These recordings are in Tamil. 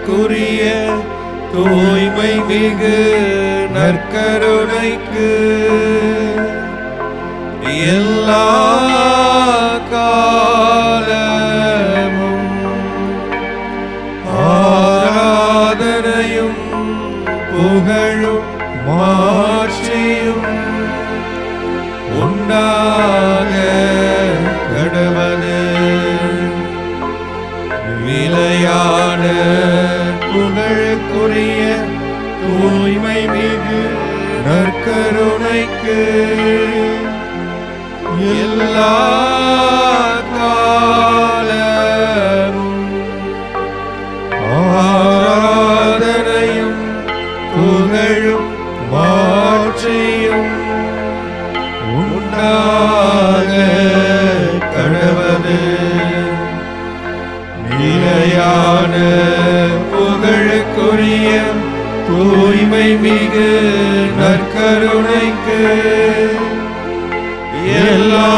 புகழுக்குரிய தூய்மை மிகு நற்கருணைக்கு எல்லா காலமும் ஆராதனையும் புகழும் மாட்சியும் உண்டாக கடவுளே. நிலையான புகழுக்குரிய தூய்மை மிகு நற்கருணைக்கு எல்லா காலமும் ஆராதனையும் புகழும் மாட்சியும் உண்டாக கடவுளே. நிலையான புகழுக்குரிய தூய்மை மிகு நற்கருணைக்கு எல்லா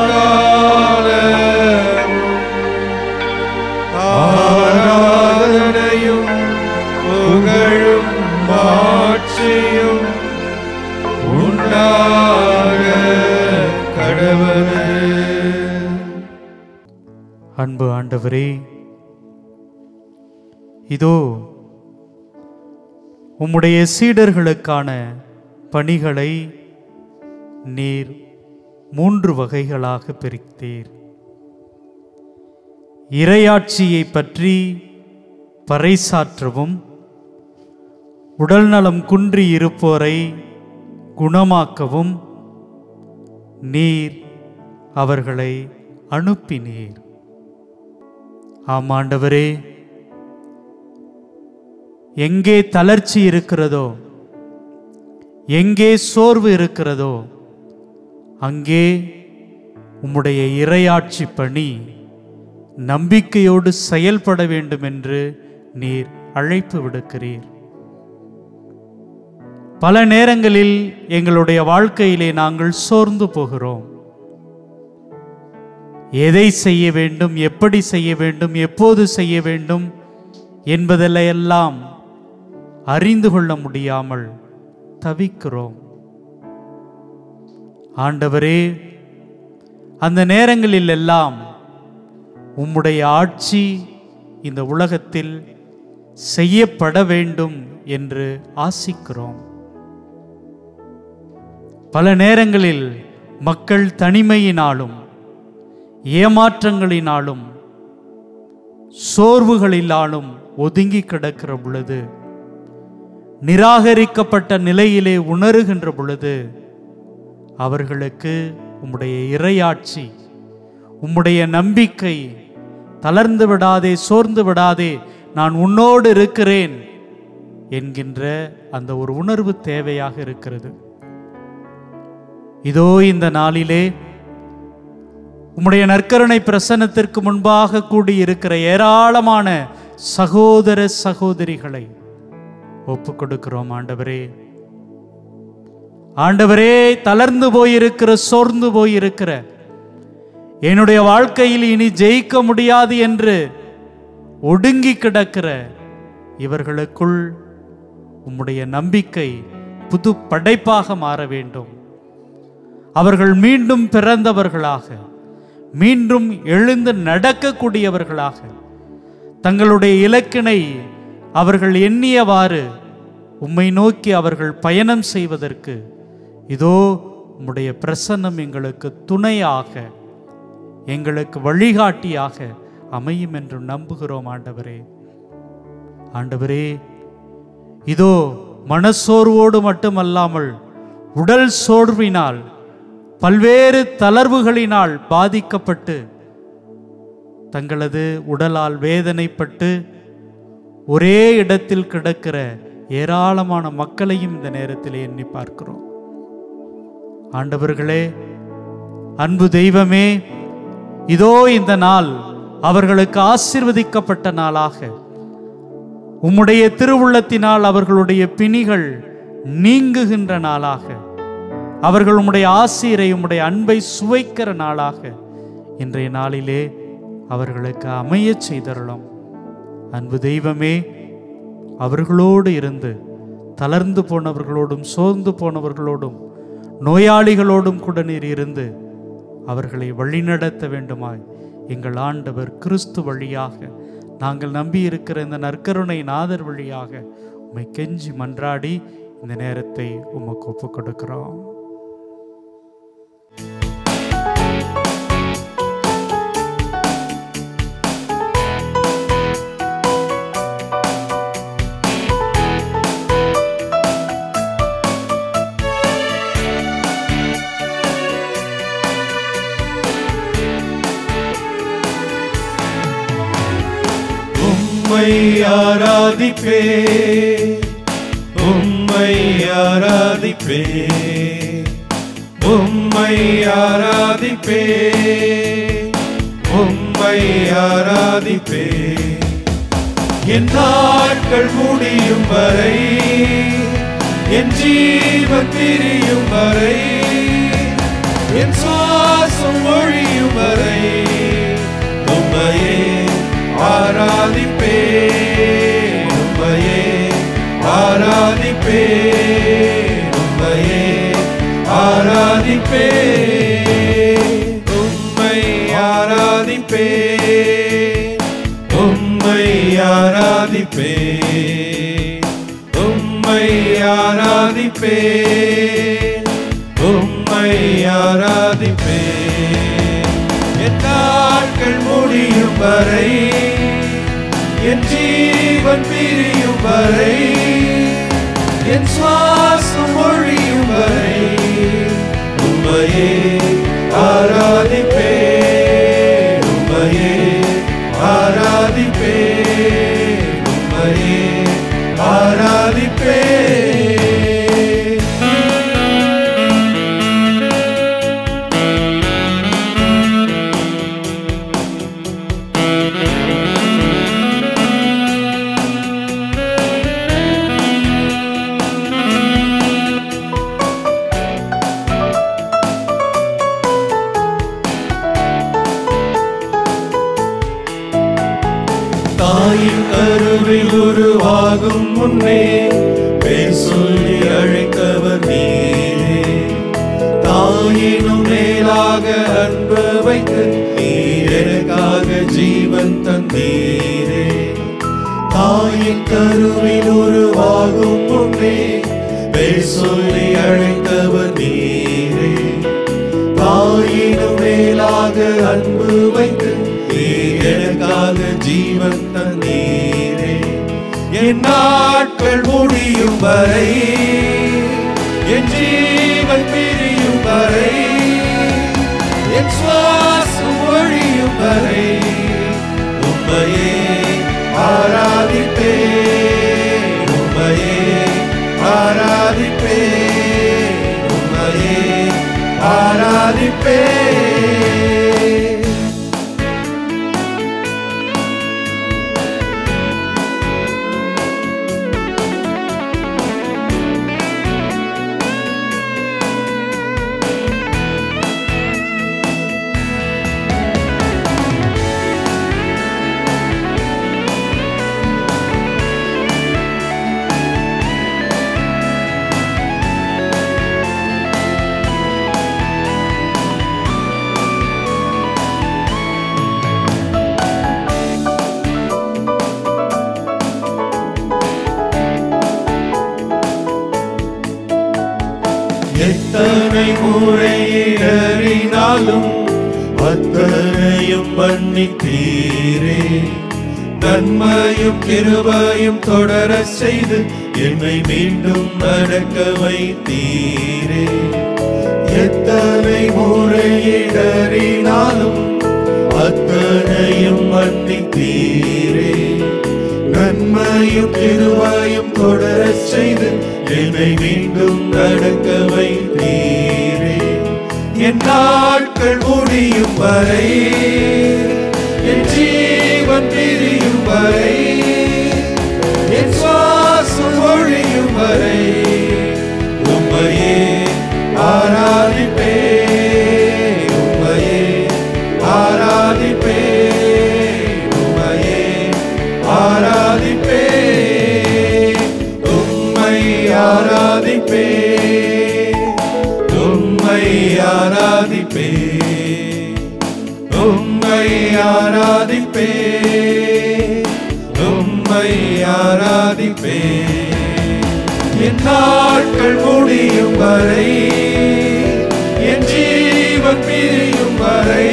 காலமும் ஆராதனையும் புகழும் மாட்சியும் உண்டாக கடவுளே. அன்பு ஆண்டவரே, இதோ உம்முடைய சீடர்களுக்கான பணிகளை நீர் 3 வகைகளாக பிரித்தீர். இறையாட்சியை பற்றி பறைசாற்றவும், உடல் நலம் குன்றி இருப்போரை குணமாக்கவும் நீர் அவர்களை அனுப்பினீர். ஆமாண்டவரே, எங்கே தளர்ச்சி இருக்கிறதோ, எங்கே சோர்வு இருக்கிறதோ, அங்கே உம்முடைய இறையாட்சி பணி நம்பிக்கையோடு செயல்பட வேண்டும் என்று நீர் அழைப்பு விடுக்கிறீர். பல நேரங்களில் எங்களுடைய வாழ்க்கையிலே நாங்கள் சோர்ந்து போகிறோம். எதை செய்ய வேண்டும், எப்படி செய்ய வேண்டும், எப்போது செய்ய வேண்டும் என்பதெல்லாம் அறிந்து கொள்ள முடியாமல் தவிக்கிறோம். ஆண்டவரே, அந்த நேரங்களில் எல்லாம் உம்முடைய ஆட்சி இந்த உலகத்தில் செய்யப்பட வேண்டும் என்று ஆசிக்கிறோம். பல நேரங்களில் மக்கள் தனிமையினாலும் ஏமாற்றங்களினாலும் சோர்வுகளினாலும் ஒதுங்கி கிடக்கிற பொழுது, நிராகரிக்கப்பட்ட நிலையிலே உணருகின்ற பொழுது, அவர்களுக்கு உம்முடைய இறையாட்சி, உம்முடைய நம்பிக்கை, தளர்ந்து விடாதே, சோர்ந்து விடாதே, நான் உன்னோடு இருக்கிறேன் என்கின்ற அந்த ஒரு உணர்வு தேவையாக இருக்கிறது. இதோ இந்த நாளிலே உம்முடைய நற்கருணை பிரசன்னத்திற்கு முன்பாக கூடியிருக்கிற ஏராளமான சகோதர சகோதரிகளை ஒப்புக் கொடுக்கிறோம். ஆண்டவரே, ஆண்டவரே, தளர்ந்து போயிருக்கிற, சோர்ந்து போயிருக்கிற, என்னுடைய வாழ்க்கையில் இனி ஜெயிக்க முடியாது என்று ஒடுங்கி கிடக்கிற இவர்களுக்குள் உம்முடைய நம்பிக்கை புது படைப்பாக மாற வேண்டும். அவர்கள் மீண்டும் பிறந்தவர்களாக, மீண்டும் எழுந்து நடக்கக்கூடியவர்களாக, தங்களுடைய இலக்கினை அவர்கள் எண்ணியவாறு உம்மை நோக்கி அவர்கள் பயணம் செய்வதற்கு இதோ உம்முடைய பிரசன்னம் எங்களுக்கு துணையாக, எங்களுக்கு வழிகாட்டியாக அமையும் என்று நம்புகிறோம். ஆண்டவரே, ஆண்டவரே, இதோ மனசோர்வோடு மட்டுமல்லாமல் உடல் சோர்வினால், பல்வேறு தளர்வுகளினால் பாதிக்கப்பட்டு தங்களது உடலால் வேதனைப்பட்டு ஒரே இடத்தில் கிடக்கிற ஏராளமான மக்களையும் இந்த நேரத்தில் எண்ணி பார்க்கிறோம். ஆண்டவர்களே, அன்பு தெய்வமே, இதோ இந்த நாள் அவர்களுக்கு ஆசீர்வதிக்கப்பட்ட நாளாக, உம்முடைய திருவுள்ளத்தினால் அவர்களுடைய பிணிகள் நீங்குகின்ற நாளாக, அவர்கள் உம்முடைய ஆசீரை, உம்முடைய அன்பை சுவைக்கிற நாளாக இன்றைய நாளிலே அவர்களுக்கு அமைய செய்தருளும். அன்பு தெய்வமே, அவர்களோடு இருந்து தளர்ந்து போனவர்களோடும் சோர்ந்து போனவர்களோடும் நோயாளிகளோடும் கூட நீர் இருந்து அவர்களை வழிநடத்த வேண்டுமாய் எங்கள் ஆண்டவர் கிறிஸ்து வழியாக நாங்கள் நம்பியிருக்கிற இந்த நற்கருணை நாதர் வழியாக உம்மை கெஞ்சி மன்றாடி இந்த நேரத்தை உமக்கு ஒப்புக் கொடுக்கிறோம். உம்மை ஆராதிப்பே, உம்மை ஆராதிப்பே, உம்மை ஆராதிப்பே, உம்மை ஆராதிப்பே. என் நாட்கள் முடியும் வரை, என் ஜீவன் பிரியும் வரை, என் சுவாசம் ஒழியும் வரை உம்மையே ஆராதிப்பே, உம்மையே ஆராதிப்பே, உம்மையே ஆராதிப்பே, உம்மை ஆராதிப்பே, உம்மை ஆராதிப்பே, உம்மை ஆராதிப்பே, உம்மை ஆராதிப்பே. என் நாட்கள் முடியும் வரை, என் ஜீவன் பிரியும் வரை, என் சுவாசம் ஒழியும் வரை உம்மையே ஆராதிப்பே, உம்மையே ஆராதிப்பே, உம்மையே ஆராதிப்பே. தாயின் கருவில் உருவாகும் முன்னே பேர் சொல்லி அழைத்தவர் நீரே, தாயினும் மேலாக அன்பு வைத்து நீர் எனக்காக ஜீவன் தந்தீரே. தாயின் கருவில் உருவாகும் முன்னே பேர் சொல்லி அழைத்தவர் நீரே, தாயினும் மேலாக அன்பு வைத்து நீர் எனக்காக ஜீவன் தந்தீரே. என் நாட்கள் முடியும் வரை, என் ஜீவன் பிரியும் வரை, என் சுவாசம் ஒழியும் வரை உம்மையே ஆராதிப்பே, உம்மையே ஆராதிப்பே, உம்மையே ஆராதிப்பே. எத்தனை முறை இடறினாலும் அத்தனையும் மன்னித்தீரே, நன்மையும் கிருபையும் தொடர செய்து என்னை மீண்டும் நடக்க வைத்தீரே. எத்தனை முறை இடறினாலும் அத்தனையும் மன்னித்தீரே, நன்மையும் கிருபையும் தொடர செய்து என்னை மீண்டும் நடக்க வைத்தீரே. என் நாட்கள் முடியும் வரை, என் ஜீவன் பிரியும் வரை, என் சுவாசம் ஒழியும் வரை உம்மையே ஆராதிப்பே, உம்மையே ஆராதிப்பே, உம்மையே ஆராதிப்பே. ஆராதிப்பே, உம்மை ஆராதிப்பே, உம்மை ஆராதிப்பே. என் நாட்கள் முடியும் வரை, என் ஜீவன் பிரியும் வரை,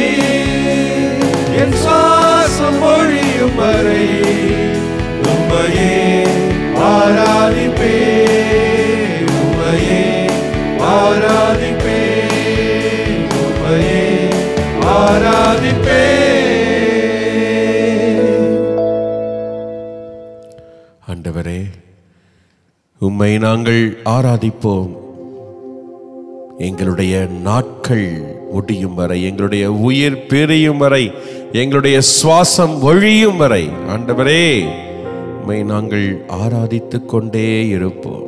என் சுவாசம் ஒழியும் வரை உம்மையே ஆராதிப்பே, உம்மையே ஆராதிப்பே, உம்மையே ஆராதிப்பே. ஆண்டவரே, உம்மை நாங்கள் ஆராதிப்போம். எங்களுடைய நாட்கள் முடியும் வரை, எங்களுடைய உயிர் பிரியும் வரை, எங்களுடைய சுவாசம் ஒழியும் வரை ஆண்டவரே உம்மை நாங்கள் ஆராதித்துக் கொண்டே இருப்போம்.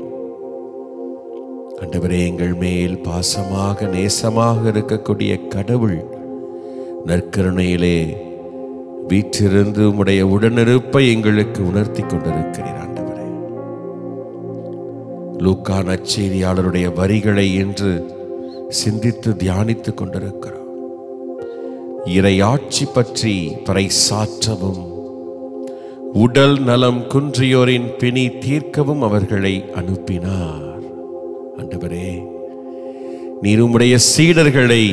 ஆண்டவரே, எங்கள் மேல் பாசமாக நேசமாக இருக்கக்கூடிய கடவுள் நற்கருணையிலே வீற்றிருந்து உம்முடைய உடனிருப்பை எங்களுக்கு உணர்த்தி கொண்டிருக்கிறீர். ஆண்டவரே, லூக்கா நற்செய்தியாளருடைய வரிகளை இன்று சிந்தித்து தியானித்துக் கொண்டிருக்கிறோம். இறையாட்சி பற்றி பறைசாற்றவும், உடல் நலம் குன்றியோரின் பிணி தீர்க்கவும் அவர்களை அனுப்பினார். ஆண்டவரே, நீர் உம்முடைய சீடர்களை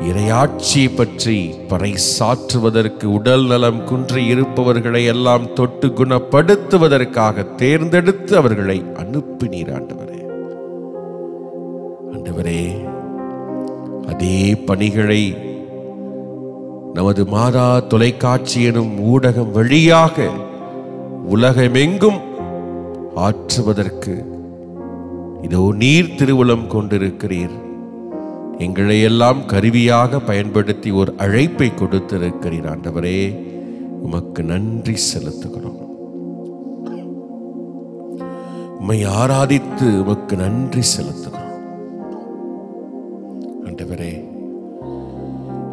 இறையாட்சி பற்றி பறைசாற்றுவதற்கு, உடல் நலம் குன்றி இருப்பவர்களை எல்லாம் தொட்டு குணப்படுத்துவதற்காக தேர்ந்தெடுத்து அவர்களை அனுப்பினீர். ஆண்டவரே, ஆண்டவரே, அதே பணிகளை நமது மாதா தொலைக்காட்சி எனும் ஊடகம் வழியாக உலகமெங்கும் ஆற்றுவதற்கு இதோ நீர் திருவுளம் கொண்டிருக்கிறீர். எங்களை எல்லாம் கருவியாக பயன்படுத்தி ஒரு அழைப்பை கொடுத்திருக்கிறீர். ஆண்டவரே, உமக்கு நன்றி செலுத்துகிறோம். உம்மை ஆராதித்து உமக்கு நன்றி செலுத்துகிறோம். ஆண்டவரே,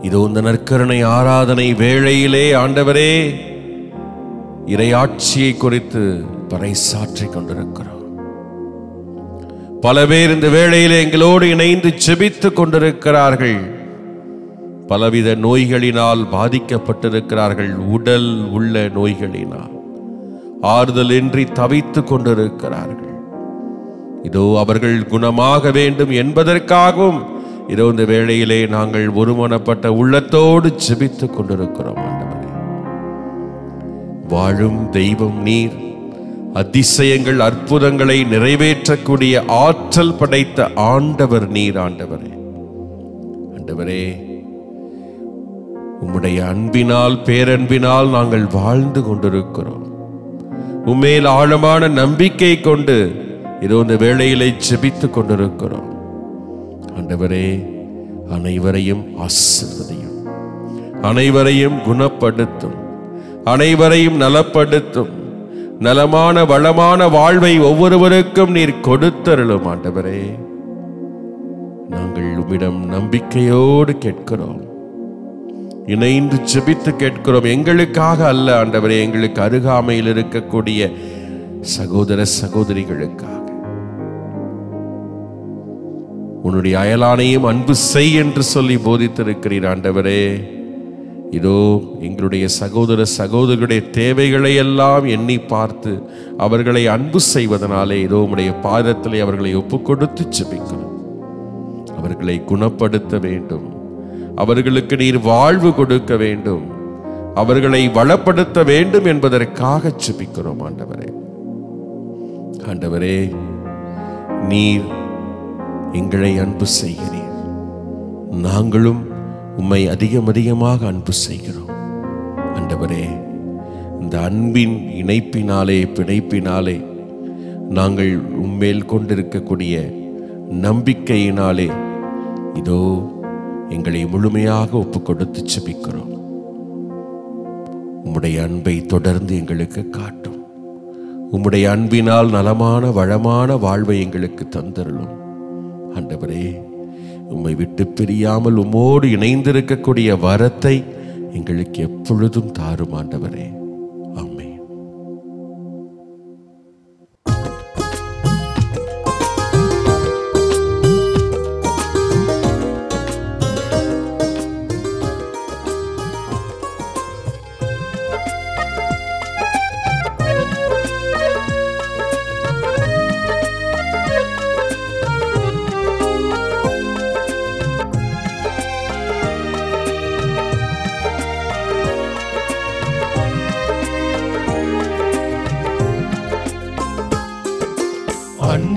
இதோ இந்த நற்கருணை ஆராதனை வேளையிலே ஆண்டவரே இறையாட்சியை குறித்து பறைசாற்றிக் கொண்டிருக்கிறோம். பல பேர் இந்த வேளையிலே எங்களோடு இணைந்து ஜெபித்துக் கொண்டிருக்கிறார்கள். பலவித நோய்களினால் பாதிக்கப்பட்டிருக்கிறார்கள். உடல் உள்ள நோய்களினால் ஆறுதல் இன்றி தவித்துக் கொண்டிருக்கிறார்கள். இதோ அவர்கள் குணமாக வேண்டும் என்பதற்காகவும் இதோ இந்த வேளையிலே நாங்கள் ஒருமனப்பட்ட உள்ளத்தோடு ஜெபித்துக் கொண்டிருக்கிறோம். ஆண்டவரே, வாழும் தெய்வம் நீர், அதிசயங்கள் அற்புதங்களை நிறைவேற்றக்கூடிய ஆற்றல் படைத்த ஆண்டவர் நீர். ஆண்டவரே, ஆண்டவரே, உம்முடைய அன்பினால் பேரன்பினால் நாங்கள் வாழ்ந்து கொண்டிருக்கிறோம். உம்மேல் ஆழமான நம்பிக்கை கொண்டு இதோ இந்த வேளையிலே ஜெபித்துக் கொண்டிருக்கிறோம். ஆண்டவரே, அனைவரையும் ஆசீர்வதியும், அனைவரையும் குணப்படுத்தும், அனைவரையும் நலப்படுத்தும். நலமான வளமான வாழ்வை ஒவ்வொருவருக்கும் நீர் கொடுத்தருளும். ஆண்டவரே, நாங்கள் உம்மிடம் நம்பிக்கையோடு கேட்கிறோம், இணைந்து ஜெபித்து கேட்கிறோம். எங்களுக்காக அல்ல ஆண்டவரே, எங்களுக்கு அருகாமையில் இருக்கக்கூடிய சகோதர சகோதரிகளுக்காக. உன்னுடைய அயலானையும் அன்பு செய் என்று சொல்லி போதித்திருக்கிறீர். ஆண்டவரே, இதோ எங்களுடைய சகோதர சகோதரிகளுடைய தேவைகளை எல்லாம் எண்ணி பார்த்து அவர்களை அன்பு செய்வதனாலே இதோ உம்முடைய பாதத்திலே அவர்களை ஒப்புக் கொடுத்து ஜெபிக்கிறோம். அவர்களை குணப்படுத்த வேண்டும், அவர்களுக்கு நீர் வாழ்வு கொடுக்க வேண்டும், அவர்களை வளப்படுத்த வேண்டும் என்பதற்காக ஜெபிக்கிறோம். ஆண்டவரே, ஆண்டவரே, நீர் எங்களை அன்பு செய்கிறீர், நாங்களும் உம்மை அதிகமாக அன்பு செய்கிறோம். ஆண்டவரே, இந்த அன்பின் இணைப்பினாலே பிணைப்பினாலே நாங்கள் உம்மேல் கொண்டிருக்கக்கூடிய நம்பிக்கையினாலே இதோ எங்களை முழுமையாக ஒப்பு கொடுத்து ஜெபிக்கிறோம். உம்முடைய அன்பை தொடர்ந்து எங்களுக்கு காட்டும். உம்முடைய அன்பினால் நலமான வளமான வாழ்வை எங்களுக்கு தந்தருளும். ஆண்டவரே, உம்மை விட்டு பிரியாமல் உம்மோடு இணைந்திருக்கக்கூடிய வரத்தை எங்களுக்கு எப்பொழுதும் தாரும். ஆண்டவரே, ஆமென்.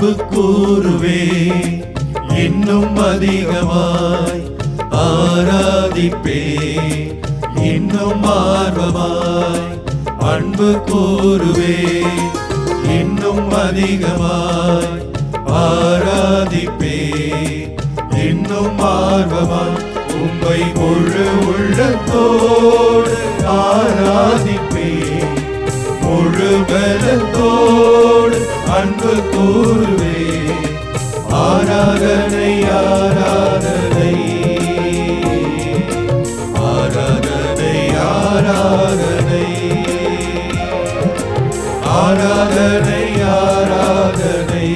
அன்பு கூறுவே, இன்னும் அதிகமாய் ஆராதிப்பே, இன்னும் ஆர்வமாய் அன்பு கூறுவே, இன்னும் அதிகமாய் ஆராதிப்பே, இன்னும் ஆர்வமாய் உம்மை முழு உள்ளத்தோடு ஆராதிப்பே, முழு பலத்தோடு அன்பு கூறுவே. ஆராதனை ஆராதனை ஆராதனை ஆராதனை ஆராதனை ஆராதனை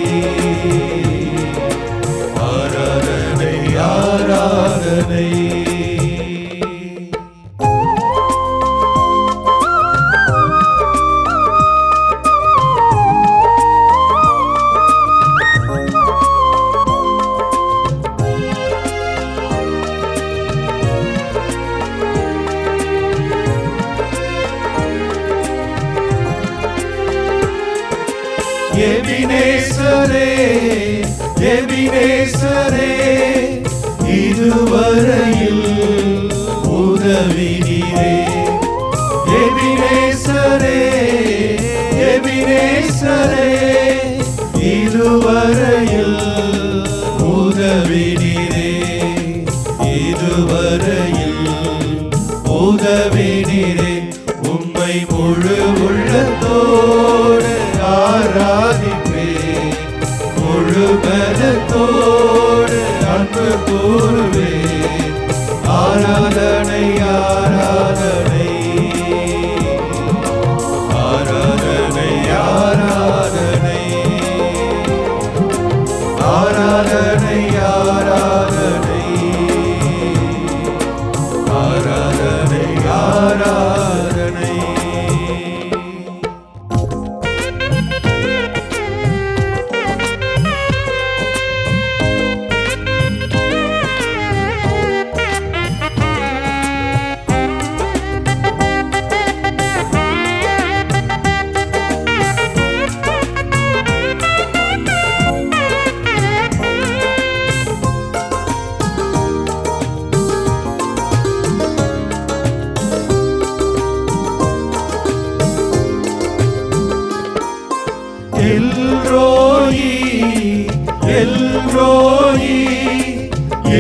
ஆராதனை ஆராதனை. எபினேசரே எபினேசரே இதுவரையில் உதவினீரே. எபினேசரே எபினேசரே இதுவரையில் உதவினீரே, இதுவரையில் உதவினீரே. உம்மை முழு உள்ளத்தோடு ஆராதிப்பே, முழு பலத்தோடு அன்பு கூறுவே. ஆராதனை ஆராதனை ஆராதனை ஆராதனை ஆராதனை ஆராதனை ஆராதனை ஆராதனை. எல்ரோயி எல்ரோயி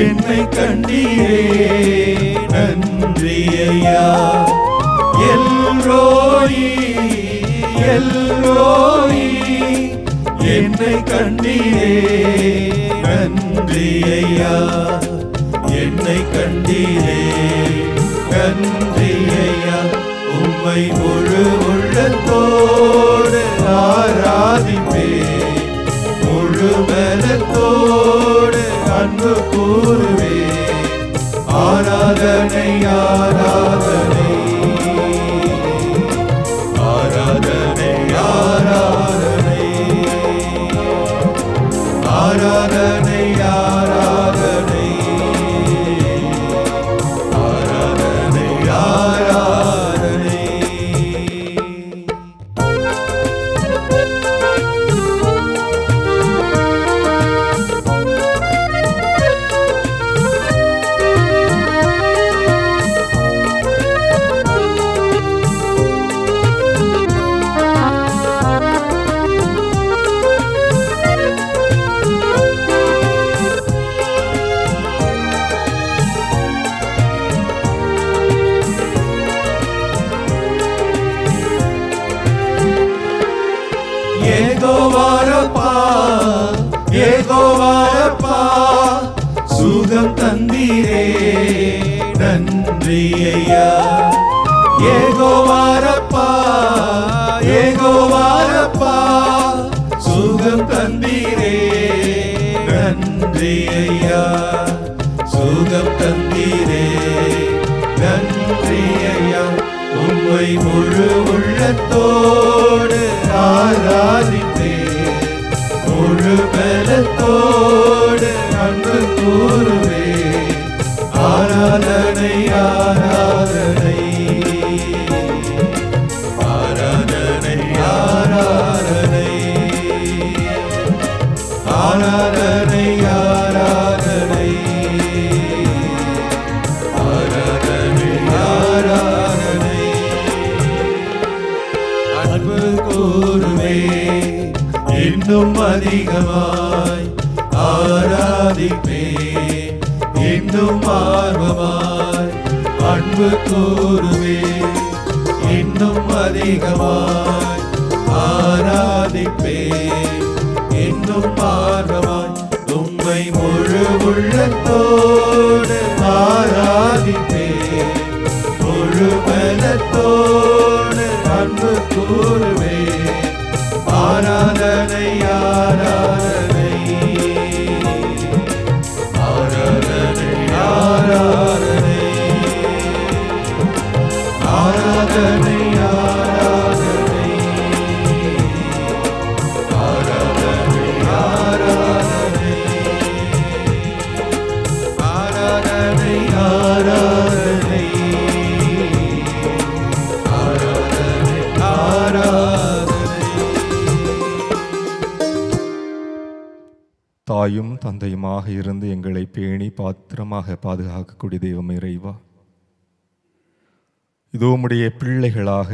என்னை கண்டீரே நன்றி ஐயா. எல்ரோயி எல்ரோயி என்னை கண்டீரே நன்றி ஐயா. என்னை கண்டீரே நன்றி ஐயா. உம்மை முழு உள்ளத்தோடு ஆராதிப்பே, முழு பலத்தோடு அன்பு கூறுவே. ஆராதனை ஆராதனை ஆராதனை ஆராதனை ஆராதனை ஆராதனை ஆராதனை ஆராதனை. ஏகோவாரப்பா ஏகோவாரப்பா சுகம் தந்தீரே நன்றி ஐயா. ஏகோவாரப்பா ஏகோவாரப்பா சுகம் தந்தீரே நன்றி ஐயா. சுகம் தந்தீரே நன்றி ஐயா. உம்மை முழு உள்ளத்தோடு ஆராதிப்பே, முழு பலத்தோடு அன்பு கூறுவே. ஆராதனை ஆராதனை ஆராதனை ஆராதனை அதிகமாய் ஆராதிப்பே, இன்னும் ஆர்வமாய் அன்பு கூறுவே, இன்னும் அதிகமாய் ஆராதிப்பே, இன்னும் ஆர்வமாய் உம்மை முழு உள்ளத்தோடு ஆராதிப்பே, முழு பலத்தோடு அன்பு கூறுவே, ஆராதனை ஆராதனை ஆராதனை ஆராதனை ஆராதனை ஆராதனை ஆராதனை ஆராதனை ஆராதனை ஆராதனை ஆராதனை ஆராதனை. தாயும் தந்தையுமாக இருந்து எங்களை பேணி பாத்திரமாக பாதுகாக்கக்கூடிய தெய்வம் இறைவா, இதோ உம்முடைய பிள்ளைகளாக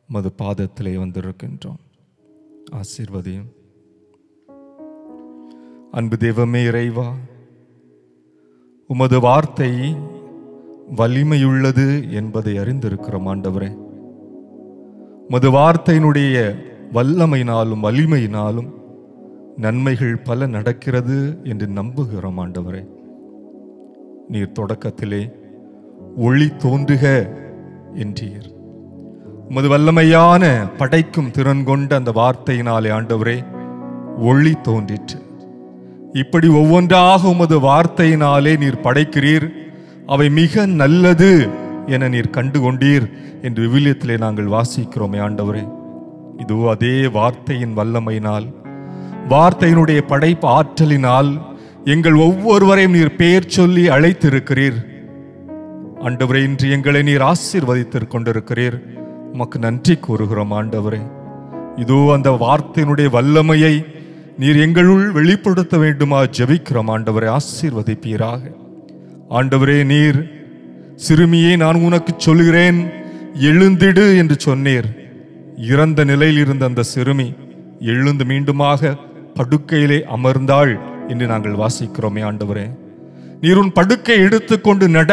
உமது பாதத்திலே வந்திருக்கின்றோம். ஆசீர்வதியும். அன்பு தெய்வமே இறைவா, உமது வார்த்தை வலிமையுள்ளது என்பதை அறிந்திருக்கிறோம் ஆண்டவரே. உமது வார்த்தையினுடைய வல்லமையினாலும் வலிமையினாலும் நன்மைகள் பல நடக்கிறது என்று நம்புகிறோம் ஆண்டவரே. நீர் தொடக்கத்திலே ஒளி தோன்றுக என்றீர். உமது வல்லமையான படைக்கும் திறன் கொண்ட அந்த வார்த்தையினாலே ஆண்டவரே ஒளி தோன்றிற்று. இப்படி ஒவ்வொன்றாக உமது வார்த்தையினாலே நீர் படைக்கிறீர், அவை மிக நல்லது என நீர் கண்டுகொண்டீர் என்று விவிலியத்திலே நாங்கள் வாசிக்கிறோமே ஆண்டவரே. இதோ அதே வார்த்தையின் வல்லமையினால், வார்த்தையினுடைய படைப்பு ஆற்றலினால் எங்கள் ஒவ்வொருவரையும் நீர் பெயர் சொல்லி அழைத்திருக்கிறீர் ஆண்டவரே. இன்று எங்களை நீர் ஆசீர்வதித்துக் கொண்டிருக்கிறீர். உமக்கு நன்றி கூறுகிறோம் ஆண்டவரே. இதோ அந்த வார்த்தையினுடைய வல்லமையை நீர் எங்களுள் வெளிப்படுத்த வேண்டுமா ஜெபிக்கிறோம் ஆண்டவரே. ஆசீர்வதிப்பீராக ஆண்டவரே. நீர் சிறுமியே நான் உனக்கு சொல்கிறேன் எழுந்திடு என்று சொன்னீர். இறந்த நிலையில் இருந்த அந்த சிறுமி எழுந்து மீண்டுமாக படுக்கையிலே அமர்ந்தாள் என்று நாங்கள் வாசிக்கிறோமே ஆண்டவரே. நீர் உன் படுக்கை எடுத்துக்கொண்டு நட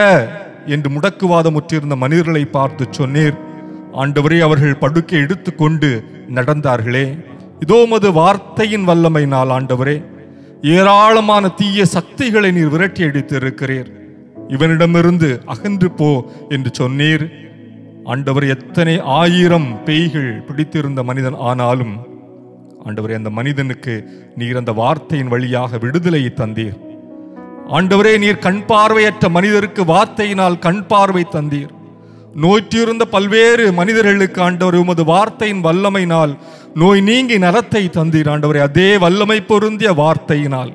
என்று முடக்குவாதம் முற்றிருந்த மனிதர்களை பார்த்து சொன்னீர் ஆண்டவரே. அவர்கள் படுக்கை எடுத்துக்கொண்டு நடந்தார்களே. இதோ உமது வார்த்தையின் வல்லமையினால் ஆண்டவரே ஏராளமான தீய சக்திகளை நீர் விரட்டி அடித்து இருக்கிறீர். இவனிடமிருந்து அகன்று போ என்று சொன்னீர் ஆண்டவர். எத்தனை ஆயிரம் பேய்கள் பிடித்திருந்த மனிதன் ஆனாலும் ஆண்டவரே அந்த மனிதனுக்கு நீர் அந்த வார்த்தையின் வழியாக விடுதலையை தந்தீர் ஆண்டவரே. நீர் கண் பார்வையற்ற மனிதருக்கு வார்த்தையினால் கண் பார்வை தந்தீர். நோய்ற்றிருந்த பல்வேறு மனிதர்களுக்கு ஆண்டவரே உமது வார்த்தையின் வல்லமையினால் நோய் நீங்கி நலத்தை தந்தீர் ஆண்டவரே. அதே வல்லமை பொருந்திய வார்த்தையினால்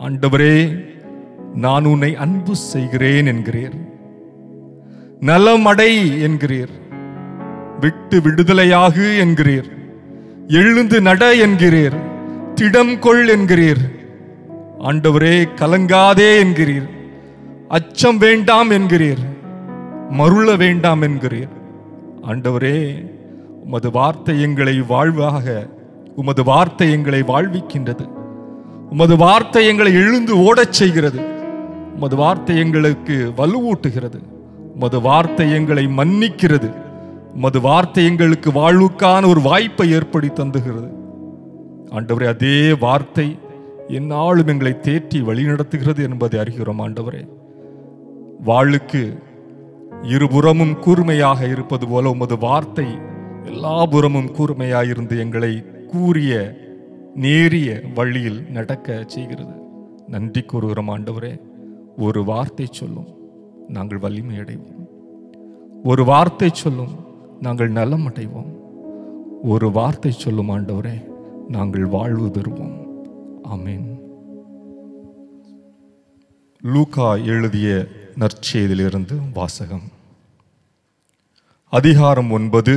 ஆண்டவரே நான் உன்னை அன்பு செய்கிறேன் என்கிறீர், நலமடை என்கிறீர், விட்டு விடுதலையாகு என்கிறீர், எழுந்து நட என்கிறீர், திடம் கொள் என்கிறீர் ஆண்டவரே. கலங்காதே என்கிறீர், அச்சம் வேண்டாம் என்கிறீர், மருள வேண்டாம் என்கிறீர் ஆண்டவரே. உமது வார்த்தை எங்களை வாழ்வாக, உமது வார்த்தை எங்களை வாழ்விக்கின்றது. உமது வார்த்தை எங்களை எழுந்து ஓடச் செய்கிறது. உமது வார்த்தை எங்களுக்கு வலுவூட்டுகிறது. உமது வார்த்தை எங்களை மன்னிக்கிறது. உமது வார்த்தை எங்களுக்கு வாழ்வுக்கான ஒரு வாய்ப்பை ஏற்படுத்தி தந்துகிறது ஆண்டவரே. அதே வார்த்தை எந்நாளும் எங்களை தேற்றி வழிநடத்துகிறது என்பதை அறிகிறோம் ஆண்டவரே. வாளுக்கு இருபுறமும் கூர்மையாக இருப்பது போல உமது வார்த்தை எல்லா புறமும் கூர்மையாயிருந்து எங்களை கூறிய நேரிய வழியில் நடக்க செய்கிறது. நன்றி கூறுகிறோம் ஆண்டவரே. ஒரு வார்த்தை சொல்லும் நாங்கள் வலிமை அடைவோம். ஒரு வார்த்தை சொல்லும் நாங்கள் நலம் அடைவோம். ஒரு வார்த்தை சொல்லும் ஆண்டவரே நாங்கள் வாழ்வு பெறுவோம். ஆமென். லூக்கா எழுதிய நற்செய்தியிலிருந்து வாசகம். அதிகாரம் 9,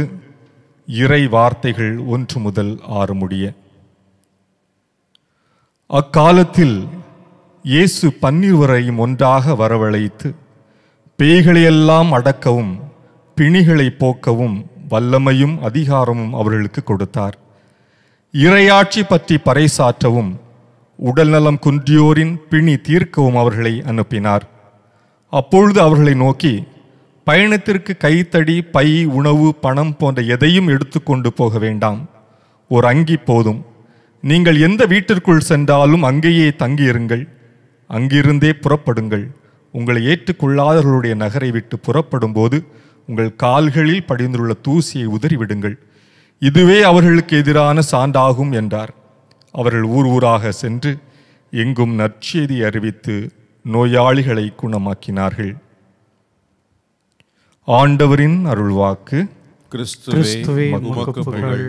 இறை வார்த்தைகள் 1 முதல் 6 முடிய. அக்காலத்தில் இயேசு 12 ஒன்றாக வரவழைத்து பேய்களையெல்லாம் அடக்கவும் பிணிகளை போக்கவும் வல்லமையும் அதிகாரமும் அவர்களுக்கு கொடுத்தார். இறையாட்சி பற்றி பறைசாற்றவும் உடல்நலம் குன்றியோரின் பிணி தீர்க்கவும் அவர்களை அனுப்பினார். அப்பொழுது அவர்களை நோக்கி, பயணத்திற்கு கைத்தடி, பை, உணவு, பணம் போன்ற எதையும் எடுத்துக்கொண்டு போக வேண்டாம். ஒரு அங்கி போதும். நீங்கள் எந்த வீட்டிற்குள் சென்றாலும் அங்கேயே தங்கியிருங்கள். அங்கிருந்தே புறப்படுங்கள். உங்களை ஏற்றுக்கொள்ளாதவர்களுடைய நகரை விட்டு புறப்படும் போது உங்கள் கால்களில் படிந்துள்ள தூசியை உதறிவிடுங்கள். இதுவே அவர்களுக்கு எதிரான சான்றாகும் என்றார். அவர்கள் ஊர் ஊராக சென்று எங்கும் நற்செய்தி அறிவித்து நோயாளிகளை குணமாக்கினார்கள். ஆண்டவரின் அருள்வாக்கு. கிறிஸ்துவே உமக்கு புகழ்.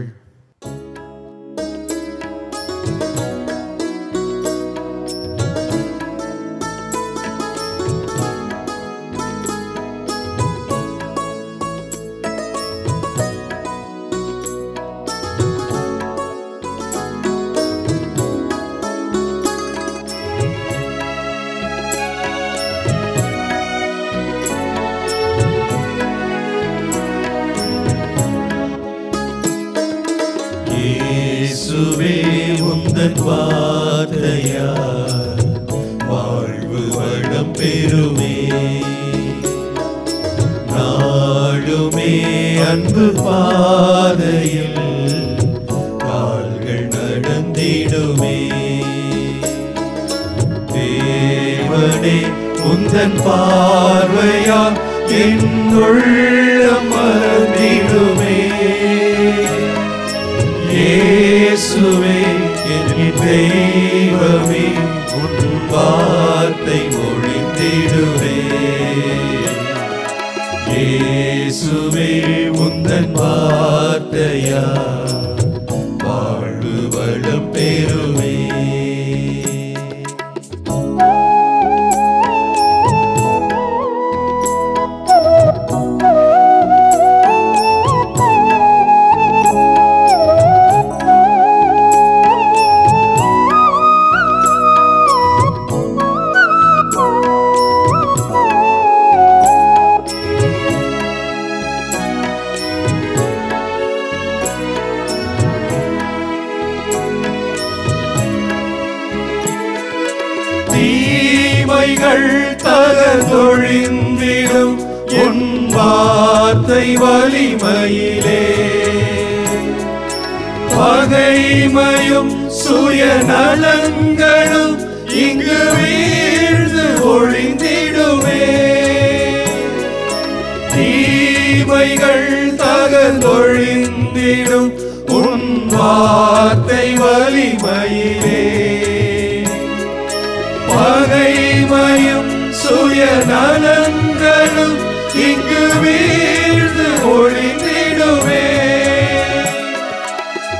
இயேசுவே உந்தன் வார்த்தையால் வாழ்வு வளம் பெறுமே. நாளுமே அன்பு பாதையில் கால்கள் நடந்திடுமே. தேவனே உந்தன் பார்வையால் என் உள்ளம் மறந்திடுமே. இயேசுவே என் தெய்வமே, உன் வார்த்தை மொழிந்திடுவே. இயேசுவே உந்தன் வார்த்தையால் வாழ்வு வளம் பெறுமே. தீமைகள் தகர்ந்தொழிந்திடும் உன் வார்த்தை வலிமையிலே. பகைமையும் சுயநலங்களும் இங்கு வீழ்ந்து ஒழிந்திடுமே. தீமைகள் தகர்ந்தொழிந்திடும் உன் வார்த்தை வலிமையிலே. பகைமையும் சுயநலங்களும் இங்கு வீழ்ந்து ஒழிந்திடுமே.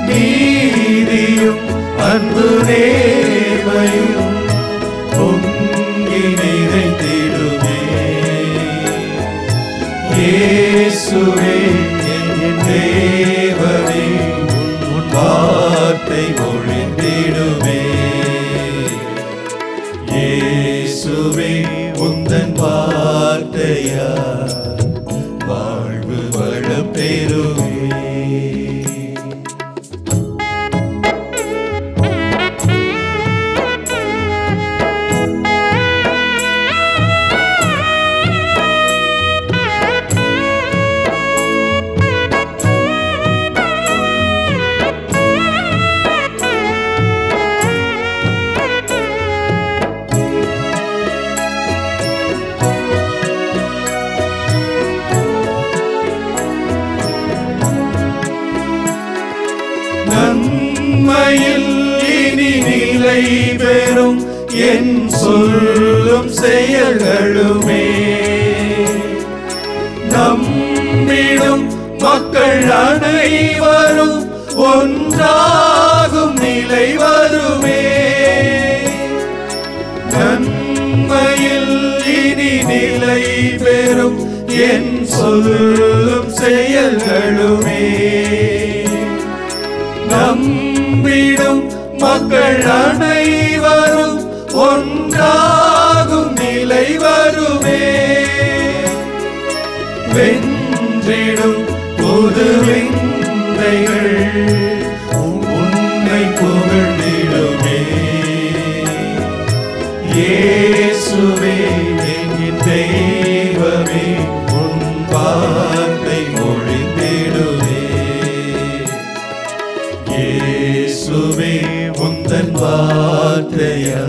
நீதியும் அன்பு நேர்மையும் பொங்கி நிறைந்திடுமே. இயேசுவே என் தேவனே, உன் வார்த்தை மொழிந்திடுமே. இயேசுவே உந்தன் வார்த்தையால் வாழ்வு வளம் பெறுமே. நன்மையில் இனி நிலை பெறும் என் சொல்லும் செயல்களுமே. நம்பிடும் மக்கள் அனைவரும் ஒன்றாகும் நிலை வருமே. நன்மையில் இனி நிலை பெறும் என் சொல்லும் செயல்களுமே. நம்பிடும் மக்கள் அனைவரும் ஒன்றாகும் நிலை வருமே. வென்றிடும் புது விந்தைகள் உன் இயேசுவே என் தெய்வமே உன் வார்த்தை மொழிந்திடுவே. இயேசுவே உந்தன் வார்த்தையா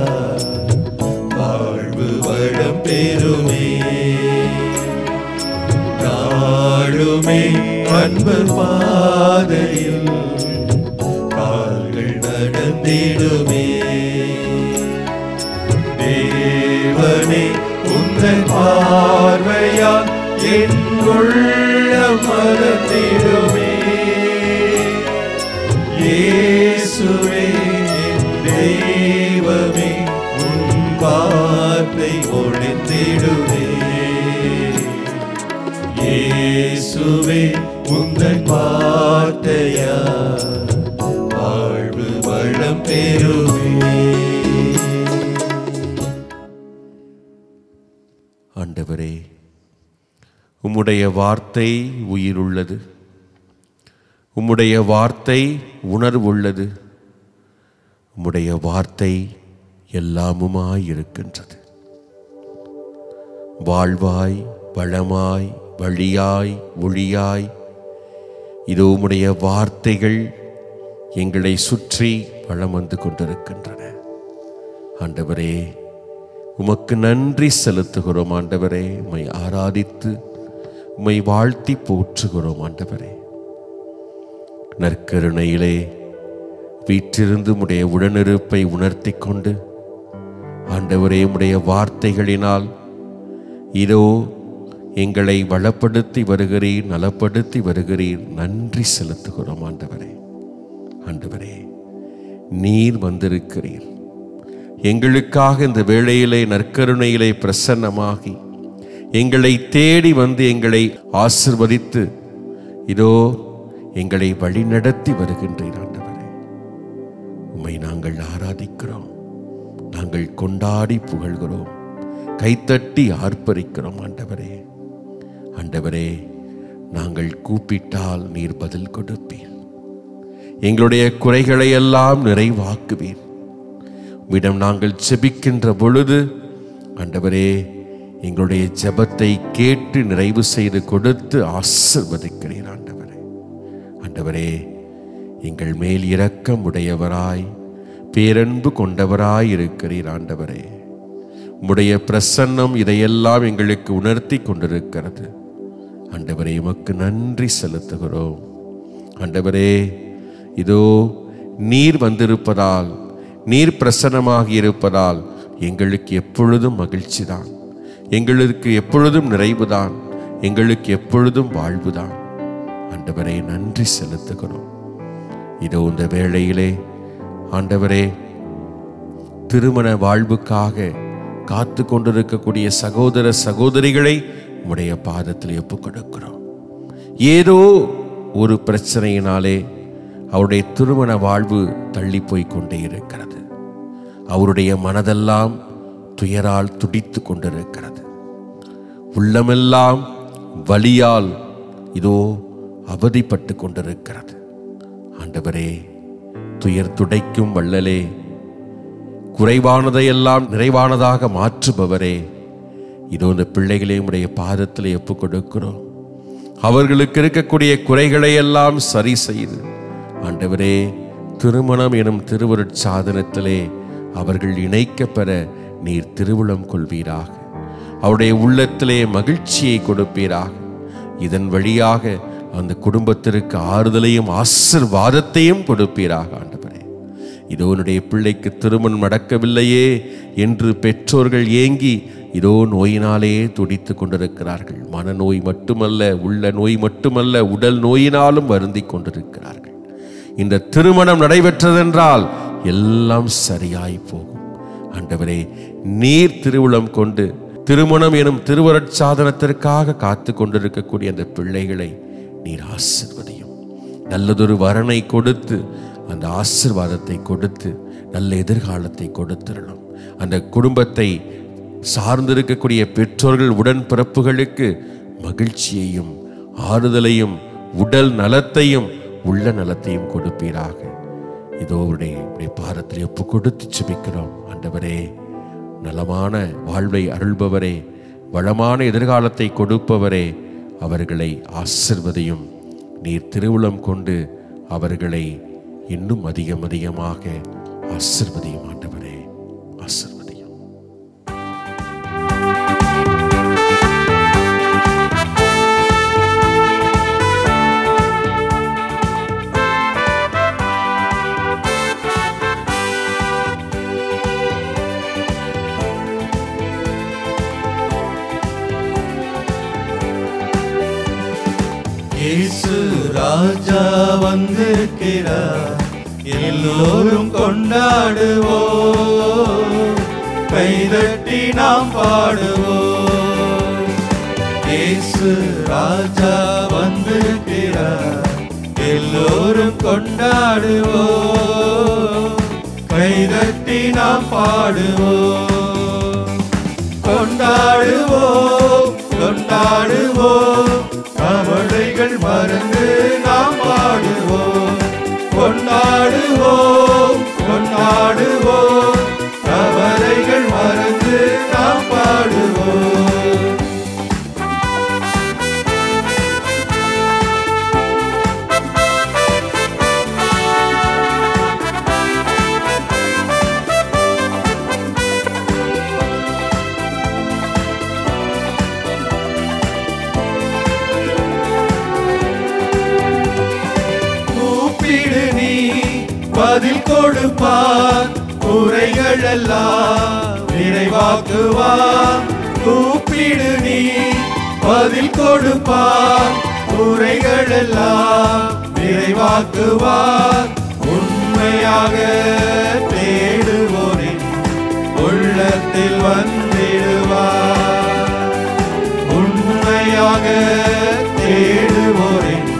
வாழ்வு வளம் பெறுமே. நாளுமே அன்பு பாதையில் கால்கள் நடந்திடுமே. தேவனே உந்தன் பார்வையால் என் உள்ளம் மலர்ந்திடுமே. இயேசுவே என் தெய்வமே உன் வார்த்தை ஒழிந்திடுவே. இயேசுவே உந்தன் வார்த்தையா வாழ்வு வளம் பெறுமே. ஆண்டவரே, உம்முடைய வார்த்தை உயிருள்ளது, உம்முடைய வார்த்தை உணர்வுள்ளது, உம்முடைய வார்த்தை எல்லாமுமாயிருக்கின்றது. வாழ்வாய் வளமாய் வழியாய் ஒளியாய் இதோ உம்முடைய வார்த்தைகள் எங்களை சுற்றி வளம் வந்து கொண்டிருக்கின்றன. ஆண்டவரே, உமக்கு நன்றி செலுத்துகிறோம். ஆண்டவரே, உம்மை ஆராதித்து உம்மை வாழ்த்தி போற்றுகிறோம். ஆண்டவரே, நற்கருணையிலே வீற்றிருந்து உம்முடைய உடனிருப்பை உணர்த்தி கொண்டு ஆண்டவரே, உம்முடைய வார்த்தைகளினால் இதோ எங்களை வளப்படுத்தி வருகிறீர், நலப்படுத்தி வருகிறீர். நன்றி செலுத்துகிறோம். ஆண்டவரே, ஆண்டவரே, நீர் வந்திருக்கிறீர். எங்களுக்காக இந்த வேளையிலே நற்கருணையிலே பிரசன்னமாகி எங்களை தேடி வந்து எங்களை ஆசிர்வதித்து இதோ எங்களை வழிநடத்தி வருகின்றீர். ஆண்டவரே, உம்மை நாங்கள் ஆராதிக்கிறோம், நாங்கள் கொண்டாடி புகழ்கிறோம், கைத்தட்டி ஆர்ப்பரிக்கிறோம். ஆண்டவரே, ஆண்டவரே, நாங்கள் கூப்பிட்டால் நீர் பதில் கொடுப்பீர், எங்களுடைய குறைகளை எல்லாம் நிறைவாக்குவீர். உம்மிடம் நாங்கள் ஜெபிக்கின்ற பொழுது ஆண்டவரே, எங்களுடைய ஜெபத்தை கேட்டு நிறைவு செய்து கொடுத்து ஆசீர்வதிக்கிறீர். ஆண்டவரே, ஆண்டவரே, எங்கள் மேல் இரக்கம் உடையவராய் பேரன்பு கொண்டவராய் இருக்கிறீர். ஆண்டவரே, உம்முடைய பிரசன்னம் இதையெல்லாம் எங்களுக்கு உணர்த்தி கொண்டிருக்கிறது. ஆண்டவரே, உமக்கு நன்றி செலுத்துகிறோம். ஆண்டவரே, இதோ நீர் வந்திருப்பதால், நீர் பிரசன்னமாகி இருப்பதால் எங்களுக்கு எப்பொழுதும் மகிழ்ச்சி தான், எங்களுக்கு எப்பொழுதும் நிறைவுதான், எங்களுக்கு எப்பொழுதும் வாழ்வுதான். ஆண்டவரே, நன்றி செலுத்துகிறோம். இதோ இந்த வேளையிலே ஆண்டவரே, திருமண வாழ்வுக்காக காத்து கொண்டிருக்கக்கூடிய சகோதர சகோதரிகளை உம்முடைய பாதத்தில் ஒப்புக் கொடுக்கிறோம். ஏதோ ஒரு பிரச்சனையினாலே அவருடைய திருமண வாழ்வு தள்ளி போய் கொண்டே இருக்கிறது. அவருடைய மனதெல்லாம் துயரால் துடித்து கொண்டிருக்கிறது. உள்ளமெல்லாம் வலியால் இதோ அவதிப்பட்டு கொண்டிருக்கிறது. ஆண்டவரே, துயர் துடைக்கும் வள்ளலே, குறைவானதையெல்லாம் நிறைவானதாக மாற்றுபவரே, இதோ இந்த பிள்ளைகளே உம்முடைய பாதத்தில் ஒப்புக் கொடுக்கிறோம். அவர்களுக்கு இருக்கக்கூடிய குறைகளை எல்லாம் சரி செய்து ஆண்டவரே, திருமணம் எனும் திருவருட்சாதனத்திலே அவர்கள் இணைக்கப்பெற நீர் திருவுளம் கொள்வீராக. அவருடைய உள்ளத்திலே மகிழ்ச்சியை கொடுப்பீராக. இதன் வழியாக அந்த குடும்பத்திற்கு ஆறுதலையும் ஆசீர்வாதத்தையும் கொடுப்பீராக. ஆண்டவரே, இதோ உன்னுடைய பிள்ளைக்கு திருமணம் நடக்கவில்லையே என்று பெற்றோர்கள் ஏங்கி இதோ நோயினாலே துடித்து கொண்டிருக்கிறார்கள். மனநோய் மட்டுமல்ல, உள்ள நோய் மட்டுமல்ல, உடல் நோயினாலும் வருந்தி கொண்டிருக்கிறார்கள். இந்த திருமணம் நடைபெற்றதென்றால் எல்லாம் சரியாய் போகும். ஆண்டவரே, நீர் திருவுளம் கொண்டு திருமணம் எனும் திருவருட்சாதனத்திற்காக காத்து கொண்டிருக்கக்கூடிய அந்த பிள்ளைகளை நீர் ஆசீர்வதியும். நல்லதொரு வரனை கொடுத்து அந்த ஆசீர்வாதத்தை கொடுத்து நல்ல எதிர்காலத்தை கொடுத்திரணும். அந்த குடும்பத்தை சார்ந்திருக்கக்கூடிய பெற்றோர்கள் உடன்பிறப்புகளுக்கு மகிழ்ச்சியையும் ஆறுதலையும் உடல் நலத்தையும் உள்ள நலத்தையும் கொடுப்பீராக. இதோ உடைய பாரத்தில் ஒப்பு கொடுத்து ஜெபிக்கிறோம். ஆண்டவரே, நலமான வாழ்வை அருள்பவரே, வளமான எதிர்காலத்தை கொடுப்பவரே, அவர்களை ஆசிர்வதியும். நீர் திருவுளம் கொண்டு அவர்களை இன்னும் அதிகமாக ஆசிர்வதியும் ஆண்டவரே, ஆசிர்வதியும். இயேசு ராஜா வந்திருக்கிறார், எல்லோரும் கொண்டாடுவோம், கைதட்டி நாம் பாடுவோம். இயேசு ராஜா வந்திருக்கிறார், எல்லோரும் கொண்டாடுவோம், கைதட்டி நாம் பாடுவோம். கொண்டாடுவோம் கொண்டாடுவோம், கவலைகள் மறந்து நாம் பாடுவோம். கொண்டாடுவோம் கொண்டாடுவோம், கவலைகள் மறந்து நாம் பாடுவோம். பதில் கொடுப்பார், குறைகள் எல்லாம் நிறைவாக்குவார். கூப்பிடு நீ, பதில் கொடுப்பார், குறைகள் எல்லாம் நிறைவாக்குவார். உண்மையாக தேடுவோரின் உள்ளத்தில் வந்திடுவார். உண்மையாக தேடுவோரின்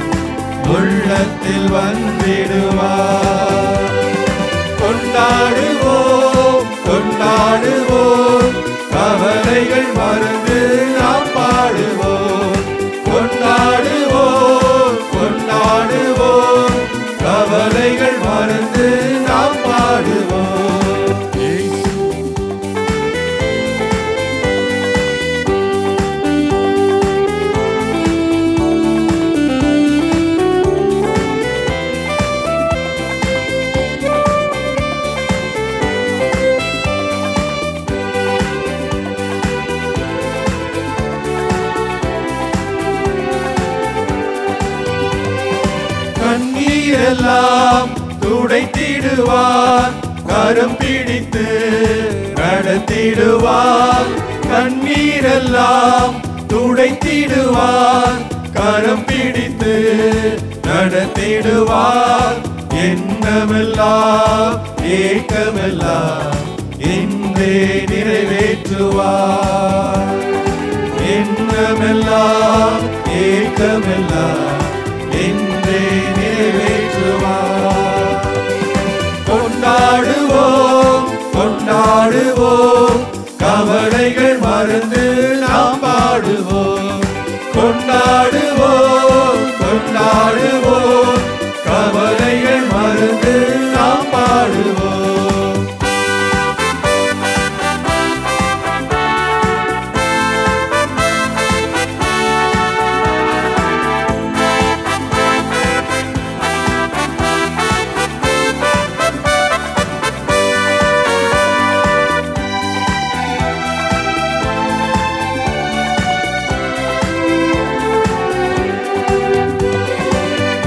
உள்ளத்தில் வந்திடுவார். கொண்டாடுவோம் கொண்டாடுவோம், கவலைகள் மறந்து நாம் பாடுவோம். கொண்டாடுவோம் கொண்டாடுவோம், கவலைகள் மறந்து நாம் பாடுவோம். கண்ணீரெல்லாம் துடைத்திடுவார், கரம் பிடித்து நடத்திடுவார். கண்ணீரெல்லாம் துடைத்திடுவார், கரம் பிடித்து நடத்திடுவார். எண்ணமெல்லாம் ஏக்கமெல்லாம் இன்றே நிறைவேற்றுவார். எண்ணமெல்லாம் ஏக்கமெல்லாம் இன்றே நிறைவேற்றுவார். கொண்டாடுவோம் கொண்டாடுவோம், கவலைகள் மறந்து நாம் பாடுவோம். கொண்டாடுவோம் கொண்டாடுவோம், கவலைகள் மறந்து நாம் பாடுவோம்.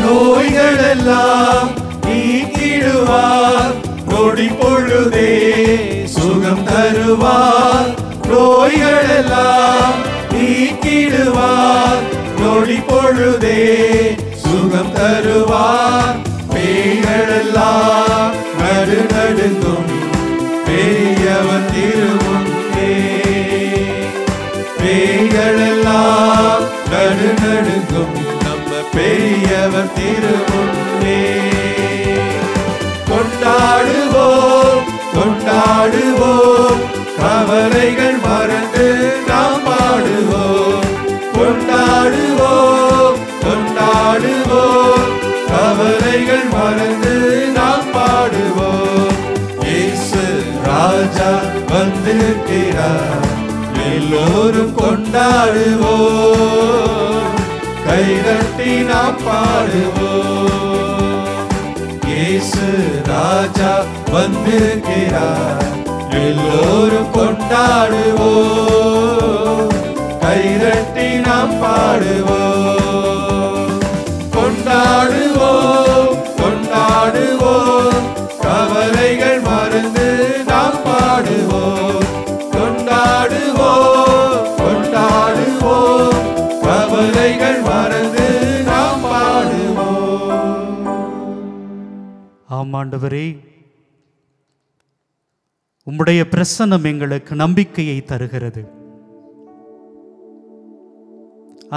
நோய்களெல்லாம் நீக்கிடுவார், நொடி பொழுதே சுகம் தருவார். நோய்களெல்லாம் நீக்கிடுவார், நொடி பொழுதே சுகம் தருவார். பேய்களெல்லாம் நடுநடுங்கும் பெரியவர் திருமுன்னே. பேய்களெல்லாம் நடுநடுங்கும் பெரியவர் திருமுன்னே. கொண்டாடுவோம் கொண்டாடுவோம், கவலைகள் மறந்து நாம் பாடுவோம். கொண்டாடுவோம் கொண்டாடுவோம், கவலைகள் மறந்து நாம் பாடுவோம். இயேசு ராஜா வந்திருக்கிறார். எல்லோரும் கொண்டாடுவோம், கைதட்டி நாம் பாடுவோம். இயேசு ராஜா வந்திருக்கிறார். எல்லோரும் கொண்டாடுவோம், கைதட்டி நாம் பாடுவோம். கொண்டாடுவோம், கொண்டாடுவோம், கவலைகள் மறந்து நாம் பாடுவோம். கொண்டாடுவோம், கொண்டாடுவோம், கவலைகள் மறந்து நாம் பாடுவோம். ஆமாண்டவரே, உம்முடைய பிரசன்னம் எங்களுக்கு நம்பிக்கையை தருகிறது.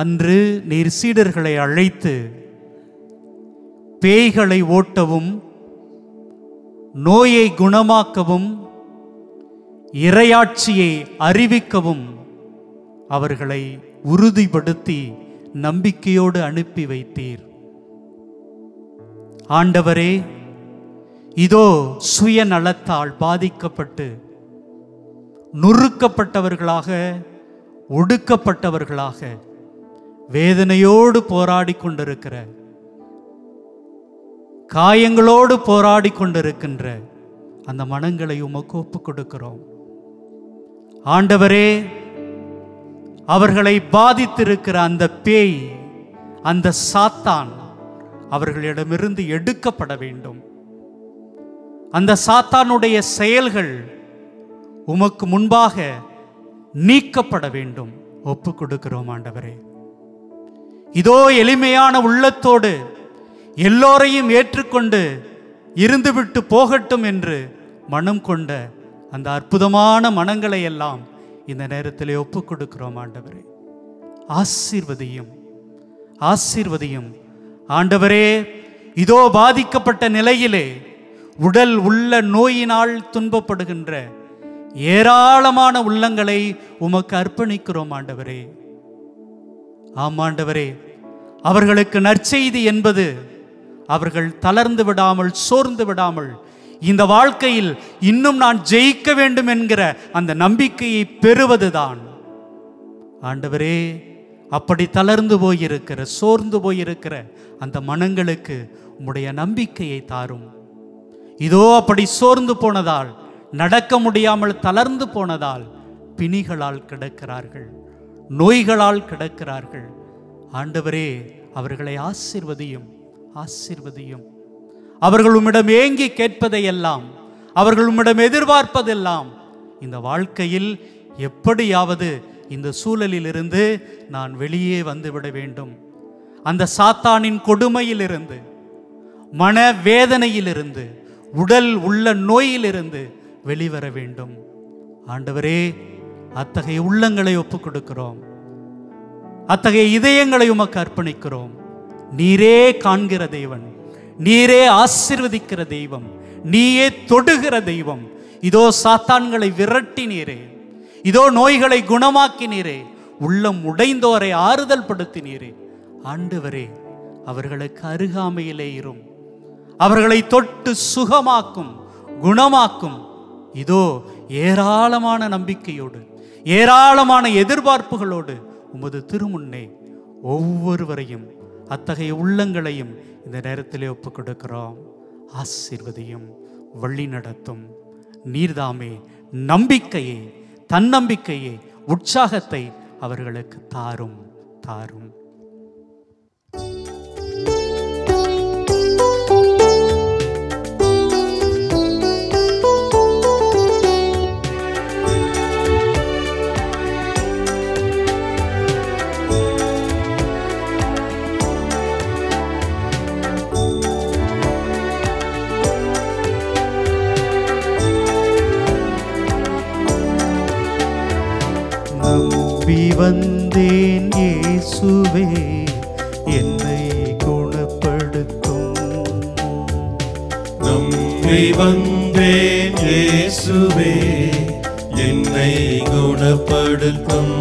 அன்று நீர் சீடர்களை அழைத்து பேய்களை ஓட்டவும் நோயை குணமாக்கவும் இறையாட்சியை அறிவிக்கவும் அவர்களை உறுதிப்படுத்தி நம்பிக்கையோடு அனுப்பி வைத்தீர். ஆண்டவரே, இதோ சுயநலத்தால் பாதிக்கப்பட்டு நொறுக்கப்பட்டவர்களாக ஒடுக்கப்பட்டவர்களாக வேதனையோடு போராடி கொண்டிருக்கிற, காயங்களோடு போராடி கொண்டிருக்கின்ற அந்த மனங்களை உமக்கு ஒப்புக் கொடுக்கிறோம். ஆண்டவரே, அவர்களை பாதித்திருக்கிற அந்த பேய், அந்த சாத்தான் அவர்களிடமிருந்து எடுக்கப்பட வேண்டும். அந்த சாத்தானுடைய செயல்கள் உமக்கு முன்பாக நீக்கப்பட வேண்டும். ஒப்புக் கொடுக்கிறோம் ஆண்டவரே. இதோ எளிமையான உள்ளத்தோடு எல்லோரையும் ஏற்றுக்கொண்டு இருந்துவிட்டு போகட்டும் என்று மனம் கொண்ட அந்த அற்புதமான மனங்களை எல்லாம் இந்த நேரத்திலே ஒப்புக் கொடுக்கிறோம் ஆண்டவரே. ஆசீர்வதியும், ஆசீர்வதியும் ஆண்டவரே. இதோ பாதிக்கப்பட்ட நிலையிலே உடல் உள்ள நோயினால் துன்பப்படுகின்ற ஏராளமான உள்ளங்களை உமக்கு அர்ப்பணிக்கிறோம் ஆண்டவரே. ஆமாண்டவரே, அவர்களுக்கு நற்செய்தி என்பது அவர்கள் தளர்ந்து விடாமல் சோர்ந்து விடாமல் இந்த வாழ்க்கையில் இன்னும் நான் ஜெயிக்க வேண்டும் என்கிற அந்த நம்பிக்கையை பெறுவதுதான். ஆண்டவரே, அப்படி தளர்ந்து போயிருக்கிற சோர்ந்து போயிருக்கிற அந்த மனங்களுக்கு உம்முடைய நம்பிக்கையை தாரும். இதோ அப்படி சோர்ந்து போனதால், நடக்க முடியாமல் தளர்ந்து போனதால் பிணிகளால் கிடக்கிறார்கள், நோய்களால் கிடக்கிறார்கள். ஆண்டவரே, அவர்களை ஆசீர்வதியும், ஆசீர்வதியும். அவர்கள் உம்மிடம் ஏங்கி கேட்பதையெல்லாம், அவர்கள் உம்மிடம் எதிர்பார்ப்பதெல்லாம் இந்த வாழ்க்கையில் எப்படியாவது இந்த சூழலிலிருந்து நான் வெளியே வந்துவிட வேண்டும், அந்த சாத்தானின் கொடுமையிலிருந்து, மன வேதனையிலிருந்து, உடல் உள்ள நோயிலிருந்து வெளிவர வேண்டும். ஆண்டவரே, அத்தகைய உள்ளங்களை ஒப்புக் கொடுக்கிறோம், அத்தகைய இதயங்களை உமக்கு அர்ப்பணிக்கிறோம். நீரே காண்கிற தெய்வம், நீரே ஆசீர்வதிக்கிற தெய்வம், நீயே தொடுகிற தெய்வம். இதோ சாத்தான்களை விரட்டினீரே, இதோ நோய்களை குணமாக்கினீரே, உள்ளம் உடைந்தோரை ஆறுதல் படுத்தினீரே. ஆண்டவரே, அவர்களுக்கு அருகாமையிலே இரும், அவர்களை தொட்டு சுகமாக்கும், குணமாக்கும். இதோ ஏராளமான நம்பிக்கையோடு, ஏராளமான எதிர்பார்ப்புகளோடு உமது திருமுன்னே ஒவ்வொருவரையும், அத்தகைய உள்ளங்களையும் இந்த நேரத்திலே ஒப்புக் கொடுக்கிறோம். ஆசீர்வதியும், வழி நடத்தும். நீர்தாமே நம்பிக்கையை, தன்னம்பிக்கையை, உற்சாகத்தை அவர்களுக்கு தாரும், தாரும். நம்பி வந்தேன் இயேசுவே, என்னை குணப்படுத்தும். நம்பி வந்தேன் இயேசுவே, என்னை குணப்படுத்தும்.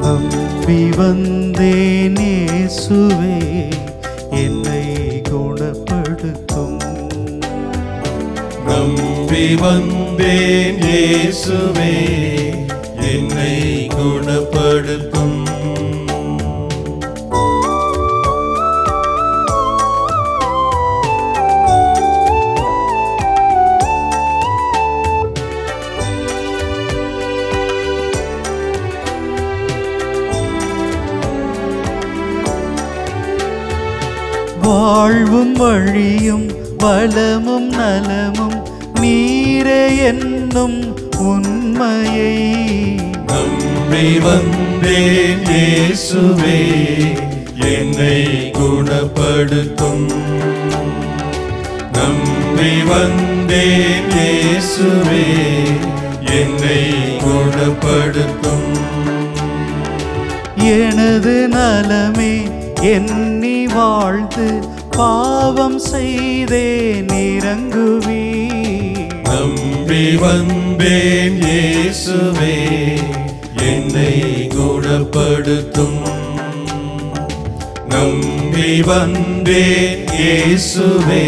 நம்பி வந்தேன் இயேசுவே, என்னை குணப்படுத்தும். நம்பி வந்தேன் வந்தேன் இயேசுவே என்னை குணப்படுத்தும். வாழ்வும் வழியும் பலமும் நலமும் நீரே என்னும் உண்மையை நம்பி வந்தேன் இயேசுவே என்னை குணப்படுத்தும். நம்பி வந்தேன் இயேசுவே என்னை குணப்படுத்தும். எனது நலமே எண்ணி வாழ்ந்து பாவம் செய்தேன் இறங்குவே. நம்பி வந்தேன் இயேசுவே என்னை குணப்படுத்தும். நம்பி வந்தேன் இயேசுவே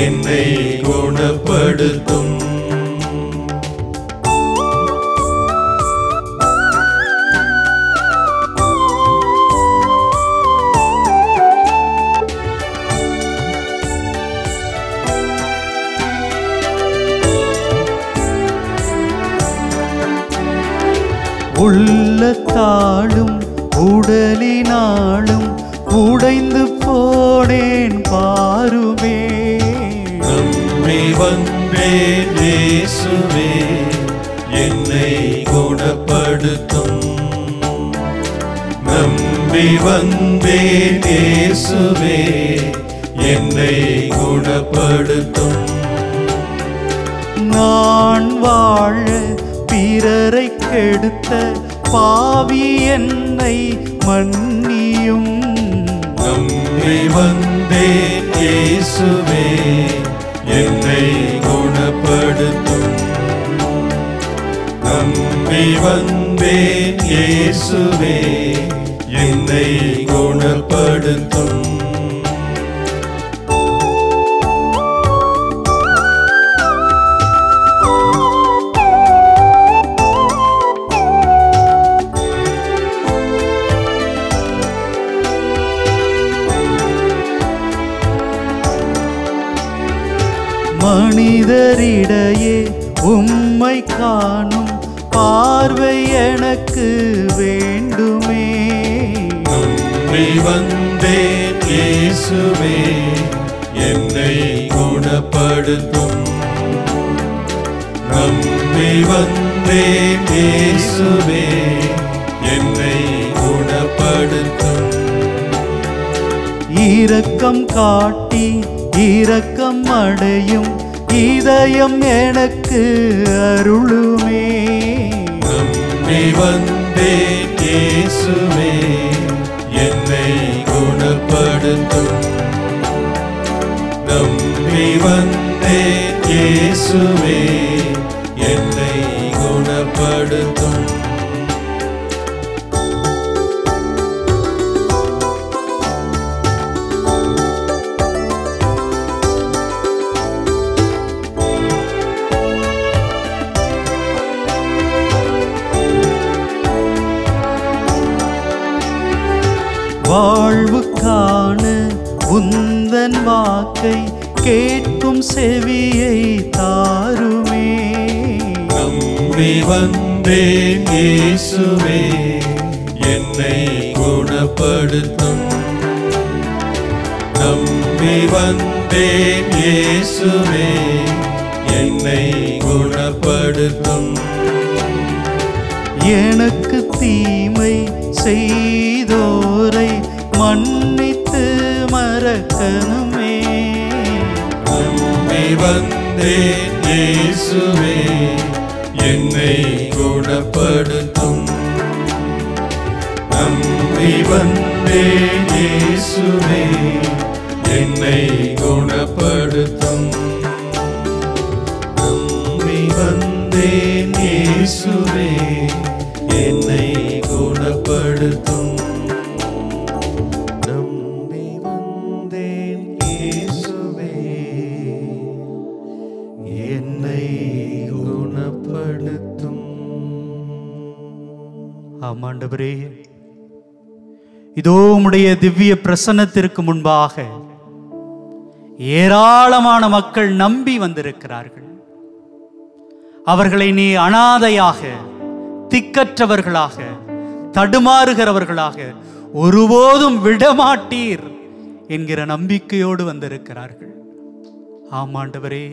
என்னை குணப்படுத்தும். உள்ளத்தாலும் உடலினாலும் உடைந்து போனேன் பாருமே. நம்பி வந்தேன் இயேசுவே என்னை குணப்படுத்தும். நம்பி வந்தேன் இயேசுவே என்னை குணப்படுத்தும். நான் வாழ பிறரை கெடுத்த பாவி என்னை மன்னியும். நம்பி வந்தேன் இயேசுவே என்னை குணப்படுத்தும். நம்பி வந்தேன் இயேசுவே என்னை குணப்படுத்தும். மனிதரிடையே உம்மை காணும் பார்வை எனக்கு வேண்டுமே. நம்பி வந்தேன் இயேசுவே என்னை குணப்படுத்தும். நம்பி வந்தேன் இயேசுவே என்னை குணப்படுத்தும். இரக்கம் காட்டி இரக்கம் அடையும் இதயம் எனக்கு அருளுமே. நம்பி வந்தேன் இயேசுவே என்னை குணப்படுத்தும். நம்பி வந்தேன் இயேசுவே என்னை குணப்படுத்தும். வாழ்வுக்கான உந்தன் வாக்கை கேட்கும் செவியை தாருமே. நம்பி வந்தேன் இயேசுவே என்னை குணப்படுத்தும். நம்பி வந்தேன் இயேசுவே என்னை குணப்படுத்தும். எனக்கு தீமை செய்தோரை மன்னித்து மறக்கணுமே. நம்பி வந்தேன் இயேசுவே என்னை குணப்படுத்தும். நம்பி வந்தேன் இயேசுவே என்னை குணப்படுத்தும். நம்பி வந்தேன் இயேசுவே என்னை குணப்படுத்தும். நம்பி வந்தேன் இயேசுவே என்னை ஆமாண்டவரே, இதோ உம்முடைய திவ்ய பிரசன்னத்திற்கு முன்பாக ஏராளமான மக்கள் நம்பி வந்திருக்கிறார்கள். அவர்களை நீ அனாதையாக, திக்கற்றவர்களாக, தடுமாறுகிறவர்களாக ஒருபோதும் விடமாட்டீர் என்கிற நம்பிக்கையோடு வந்திருக்கிறார்கள். ஆமாண்டவரே,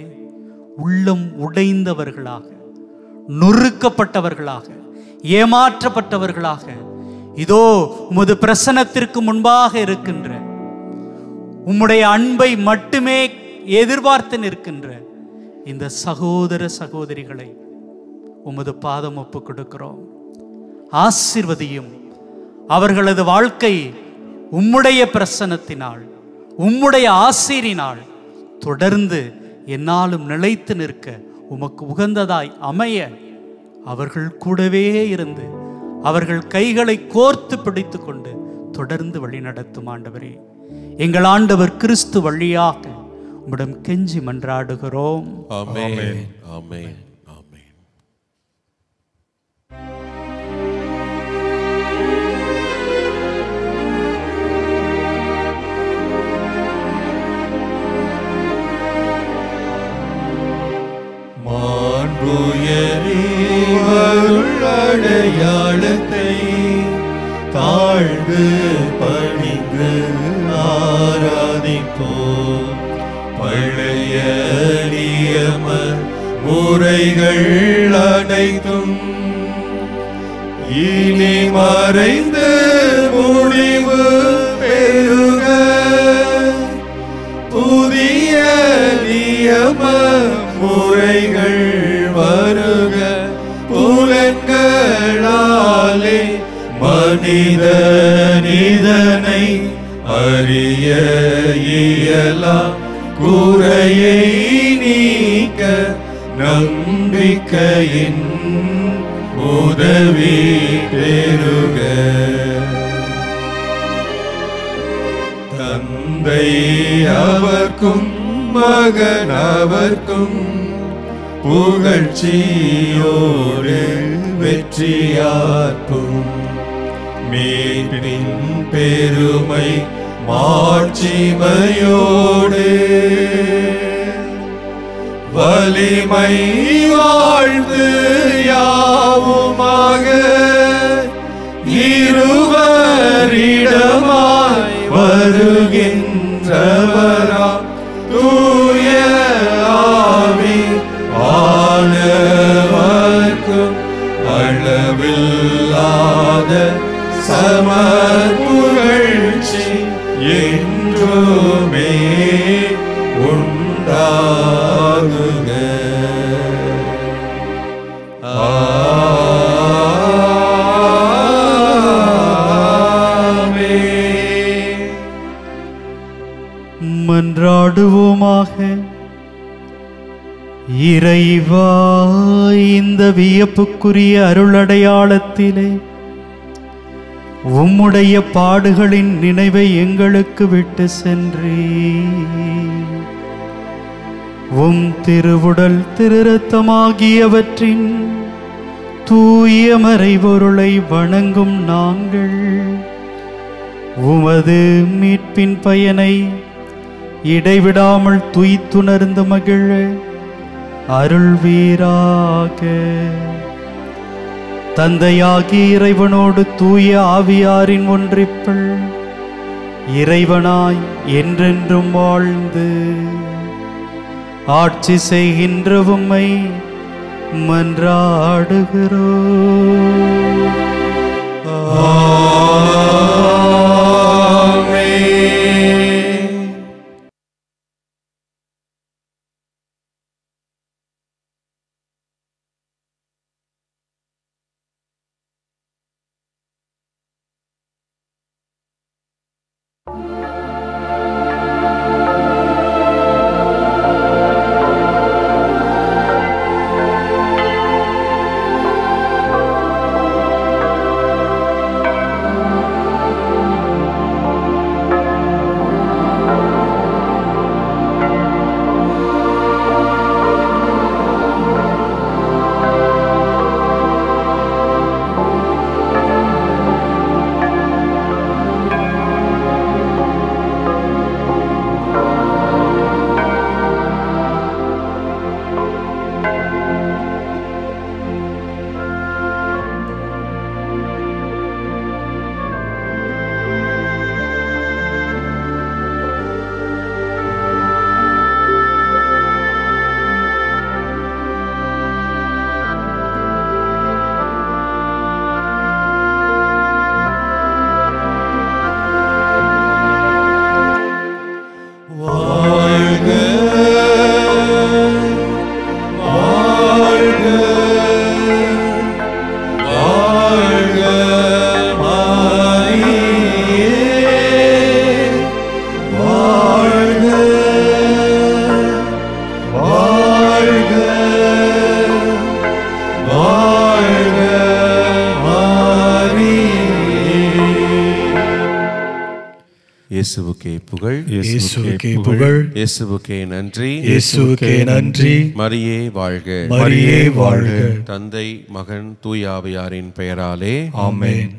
உள்ளம் உடைந்தவர்களாக, நொறுக்கப்பட்டவர்களாக, ஏமாற்றப்பட்டவர்களாக இதோ உமது பிரசன்னத்திற்கு முன்பாக இருக்கின்ற, உம்முடைய அன்பை மட்டுமே எதிர்பார்த்து நிற்கின்ற இந்த சகோதர சகோதரிகளை உமது பாதம் ஒப்பு கொடுக்கிறோம். ஆசீர்வதியும். அவர்களது வாழ்க்கை உம்முடைய பிரசன்னத்தினால், உம்முடைய ஆசீரினால் தொடர்ந்து என்னாலும் நிலைத்து நிற்க உமக்கு உகந்ததாய் அமைய அவர்கள் கூடவே இருந்து அவர்கள் கைகளை கோர்த்து பிடித்து கொண்டு தொடர்ந்து வழி நடத்தும் ஆண்டவரே. எங்கள் ஆண்டவர் கிறிஸ்து வழியாக உம்மிடம் கெஞ்சி மன்றாடுகிறோம். ஆமென். ஆமென். ஆமென். அடையாளத்தை தாழ்ந்து பணிந்து ஆராதிப்போம். பழைய நியம முறைகள் அனைத்தும் இனி மறைந்து முடிவு பெறுக. புதிய நியம முறைகள் வருக. புலன்களாலே மனிதனை அறிய இயலா குறையை நீக்க நம்பிக்கையின் உதவி பெறுக. தந்தை அவர்க்கும் மகன் அவர்க்கும் புகழ்ச்சியோடு வெற்றியாற்றும். மீட்பின் பெருமை மாட்சிமையோடு வலிமை வாழ்ந்து யாவுமாக இருவரிடமாய் வருகின்றவரா தூய ஆவி ஆனவர்க்கும் அளவில்லாத சமபுகழ்ச்சி என்றுமே உண்டாகுக. ஆமென். மன்றாடுவோமாக. இறைவா, இந்த வியப்புக்குரிய அருளடையாளத்திலே உம்முடைய பாடுகளின் நினைவை எங்களுக்கு விட்டு சென்றே உம் திருவுடல் திருரத்தமாகியவற்றின் தூய மறைபொருளை வணங்கும் நாங்கள் உமது மீட்பின் பயனை இடைவிடாமல் துய்த்துணர்ந்து மகிழ அருள்வீராக. தந்தையாகி இறைவனோடு தூய ஆவியாரின் ஒன்றிப்பில் இறைவனாய் என்றென்றும் வாழ்ந்து ஆட்சி செய்கின்ற உம்மை மன்றாடுகிறோம். இயேசுவுக்கே புகழ், இயேசுவுக்கே புகழ், இயேசுவுக்கே நன்றி, இயேசுவுக்கே நன்றி. மரியே வாழ்க, மரியே வாழ்க. தந்தை மகன் தூய ஆவியாரின் பெயராலே ஆமென்.